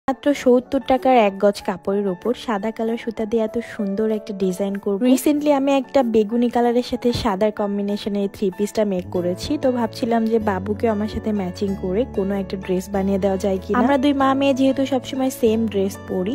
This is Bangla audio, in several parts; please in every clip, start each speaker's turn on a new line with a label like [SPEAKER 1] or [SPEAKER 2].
[SPEAKER 1] মাত্র ৭০ টাকার ১ গজ কাপড়ের উপর সাদা কালার সুতা দিয়ে এত সুন্দর একটা ডিজাইন করব। রিসেন্টলি আমি একটা বেগুনি কালারের সাথে সাদার কম্বিনেশনে এই 3 পিসটা মেক করেছি। তো ভাবছিলাম যে বাবুকে আমার সাথে ম্যাচিং করে কোনো একটা ড্রেস বানিয়ে দেওয়া যায় কি। আমরা দুই মা মেয়ে যেহেতু সবসময় সেম ড্রেস পরি,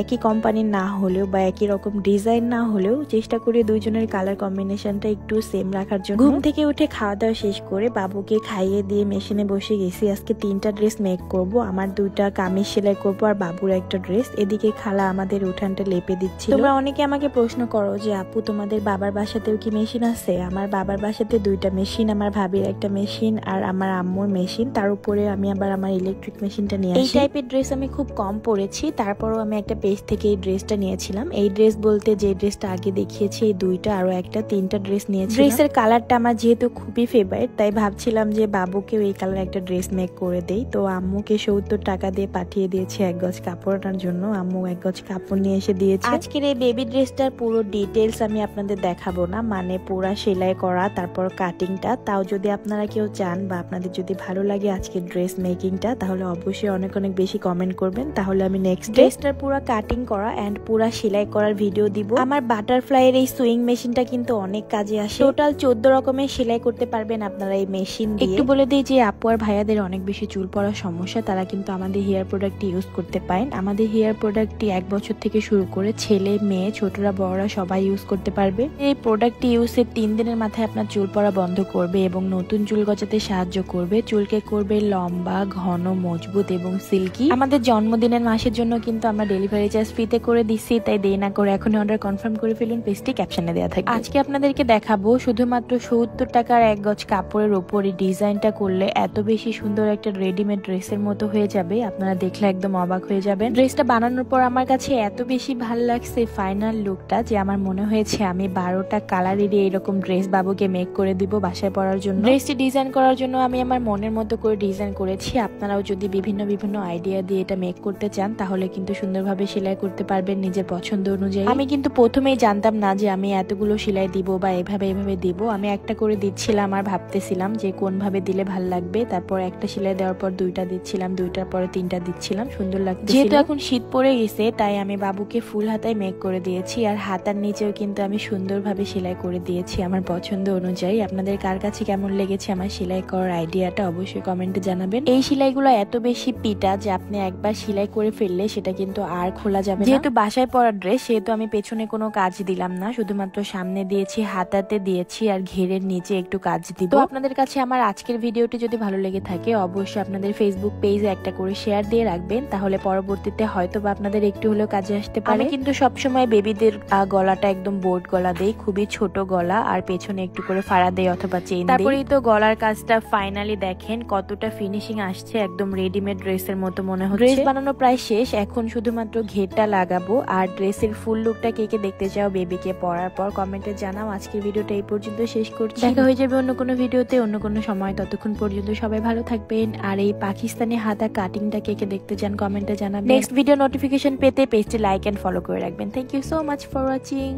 [SPEAKER 1] একই কোম্পানির না হলেও বা একই রকম ডিজাইন না হলেও চেষ্টা করি দুইজনের কালার কম্বিনেশনটা একটু সেম রাখার জন্য। ঘুম থেকে উঠে খাওয়া দাওয়া শেষ করে বাবুকে খাইয়ে দিয়ে মেশিনে বসে গেছি। আজকে 3টা ড্রেস মেক করব। আমার 2টা কামিজ সেলাই করবো আর বাবুর একটা ড্রেস। এদিকে খালা আমাদের উঠানটা লেপে দিচ্ছিল। তোমরা অনেকে আমাকে প্রশ্ন করো যে আপু তোমাদের বাবার বাসাতেও কি মেশিন আছে? আমার বাবার বাসাতে 2টা মেশিন, আমার ভাবির একটা মেশিন আর আমার আম্মুর মেশিন। তার উপরে আমি আবার আমার ইলেকট্রিক মেশিনটা নিয়ে আসি। এই টাইপের ড্রেস আমি খুব কম পরেছি, তারপরও আমি একটা পেজ থেকে এই ড্রেসটা নিয়েছিলাম। এই ড্রেস বলতে যে ড্রেসটা আগে দেখিয়েছি এই 2টা আরো একটা 3টা ড্রেস নিয়েছি। ড্রেসের কালারটা আমার যেহেতু খুবই ফেভারিট, তাই ভাবছিলাম যে বাবুকেও এই কালার একটা ড্রেস মেক করে দেই। তো আম্মুকে ৭০ টাকা দিয়ে পাঠিয়ে দিয়েছি 1 গজ কাপড় আনার জন্য। আম্মু 1 গজ কাপড় নিয়ে এসে দিয়েছে। আজকের এই বেবি ড্রেসটার পুরো ডিটেলস আমি আপনাদের দেখাবো না, মানে পুরা সেলাই করা তারপর কাটিংটা। তাও যদি আপনারা কেউ চান বা আপনাদের যদি ভালো লাগে আজকের ড্রেস মেকিংটা, তাহলে অবশ্যই অনেক অনেক বেশি কমেন্ট করবেন, তাহলে আমি নেক্সট ড্রেসটার পুরো কাটিং করা এন্ড পুরা সেলাই করার ভিডিও দিব। আমার বাটারফ্লাই এর এই সুইং মেশিনটা কিন্তু অনেক কাজে আসে। টোটাল 14 রকমের সেলাই করতে পারবেন আপনারা এই মেশিন দিয়ে। একটু বলে দিই যে আপু আর ভাইয়াদের অনেক বেশি চুল পড়ার সমস্যা, তারা কিন্তু আমাদের হেয়ার প্রোডাক্ট ইউজ করতে পারেন। আমাদের হেয়ার প্রোডাক্টটি 1 বছর থেকে শুরু করে ছেলে মেয়ে ছোটরা বড়রা সবাই ইউজ করতে পারবে। এই প্রোডাক্টটি ইউজের 3 দিনের মাথায় আপনার চুল পড়া বন্ধ করবে এবং নতুন চুল গজাতে সাহায্য করবে। চুলকে করবে লম্বা, ঘন, মজবুত এবং সিল্কি। আমাদের জন্মদিনের মাসের জন্য কিন্তু আমরা ডেলিভারি চার্জ ফ্রিতে করে দিচ্ছি, তাই দেরি না করে এখনই অর্ডার কনফার্ম করে ফেলুন। পেজটি ক্যাপশনে দেওয়া থাকবে। আজকে আপনাদেরকে দেখাবো শুধুমাত্র ৭০ টাকার 1 গজ কাপড়ের উপর এই ডিজাইনটা করলে এত বেশি সুন্দর একটা রেডিমেড ড্রেসের মতো হয়ে যাবে, আপনারা দেখলে একদম অবাক হয়ে যাবেন। ড্রেসটা বানানোর পর আমার কাছে এত বেশি ভালো লাগছে ফাইনাল লুকটা যে আমার মনে হয়েছে আমি 12টা কালারেরই এরকম ড্রেস বাবুকে মেক করে দিব বাসায় পরার জন্য। ড্রেসটি ডিজাইন করার জন্য আমি আমার মনের মতো করে ডিজাইন করেছি। আপনারাও যদি বিভিন্ন বিভিন্ন আইডিয়া দিয়ে এটা মেক করতে চান তাহলে কিন্তু সুন্দরভাবে সেলাই করতে পারবেন নিজের পছন্দ অনুযায়ী। আমি কিন্তু প্রথমেই জানতাম না যে আমি এতগুলো সেলাই দিব বা এভাবে দিব। আমি একটা করে দিচ্ছিলাম আর ভাবতেছিলাম যে কোন ভাবে দিলে ভালো লাগবে। তারপর একটা সেলাই দেওয়ার পর 2টা দিচ্ছিলাম, 2টার পরে 3টা দিচ্ছিলাম, সুন্দর লাগছে। যেহেতু এখন শীত পড়ে গেছে তাই আমি বাবুকে ফুল হাতায় মেক করে দিয়েছি আর হাতার নিচেও কিন্তু আমি সুন্দরভাবে সেলাই করে দিয়েছি আমার পছন্দ অনুযায়ী। আপনাদের কার কাছে কেমন লেগেছে আমার সেলাই করার আইডিয়াটা অবশ্যই কমেন্টে জানাবেন। এই সেলাইগুলো এত বেশি পিটা যে আপনি একবার সেলাই করে ফেললে সেটা কিন্তু আর খোলা যাবে না। যেহেতু বাসায় পরার ড্রেস সেহেতু আমি পেছনে কোনো কাজ দিলাম না, শুধুমাত্র সামনে দিয়েছি, হাতাতে দিয়েছি আর ঘেরের নিচে একটু কাজ দিব। তো আপনাদের কাছে আমার আজকের ভিডিওটি যদি ভালো লেগে থাকে অবশ্যই আপনাদের ফেসবুক পেজে একটা করে শেয়ার দিয়ে রাখবেন, তাহলে পরবর্তীতে হয়তো বা আপনাদের একটু হলেও কাজে আসতে পারে। আমি কিন্তু সবসময় বেবিদের গলাটা একদম বোর্ড গলা দেই, খুবই ছোট গলা, আর পেছনে একটু করে ফাড়া দেই অথবা চেইন দেই। তারপরেই তো গলার কাজটা ফাইনালি দেখেন কতটা ফিনিশিং আসছে, একদম রেডিমেড ড্রেসের মতো মনে হচ্ছে। ড্রেস বানানো প্রায় শেষ, এখন শুধুমাত্র ঘেরটা লাগাবো। আর ড্রেসের ফুল লুকটা কে কে দেখতে চাও বেবিকে পরার পর কমেন্টে জানাও। আজকের ভিডিওটা এই পর্যন্ত শেষ করছি, দেখা হয়ে যাবে অন্য কোনো ভিডিওতে অন্য কোনো সময়। ততক্ষণ পর্যন্ত সবাই ভালো থাকবেন। আর এই পাকিস্তানি হাতা কাটিংটা কে কে দেখতে চান কমেন্টে জানাবেন। নেক্সট ভিডিও নোটিফিকেশন পেতে পেজটি লাইক এন্ড ফলো করে রাখবেন। Thank you so much for watching.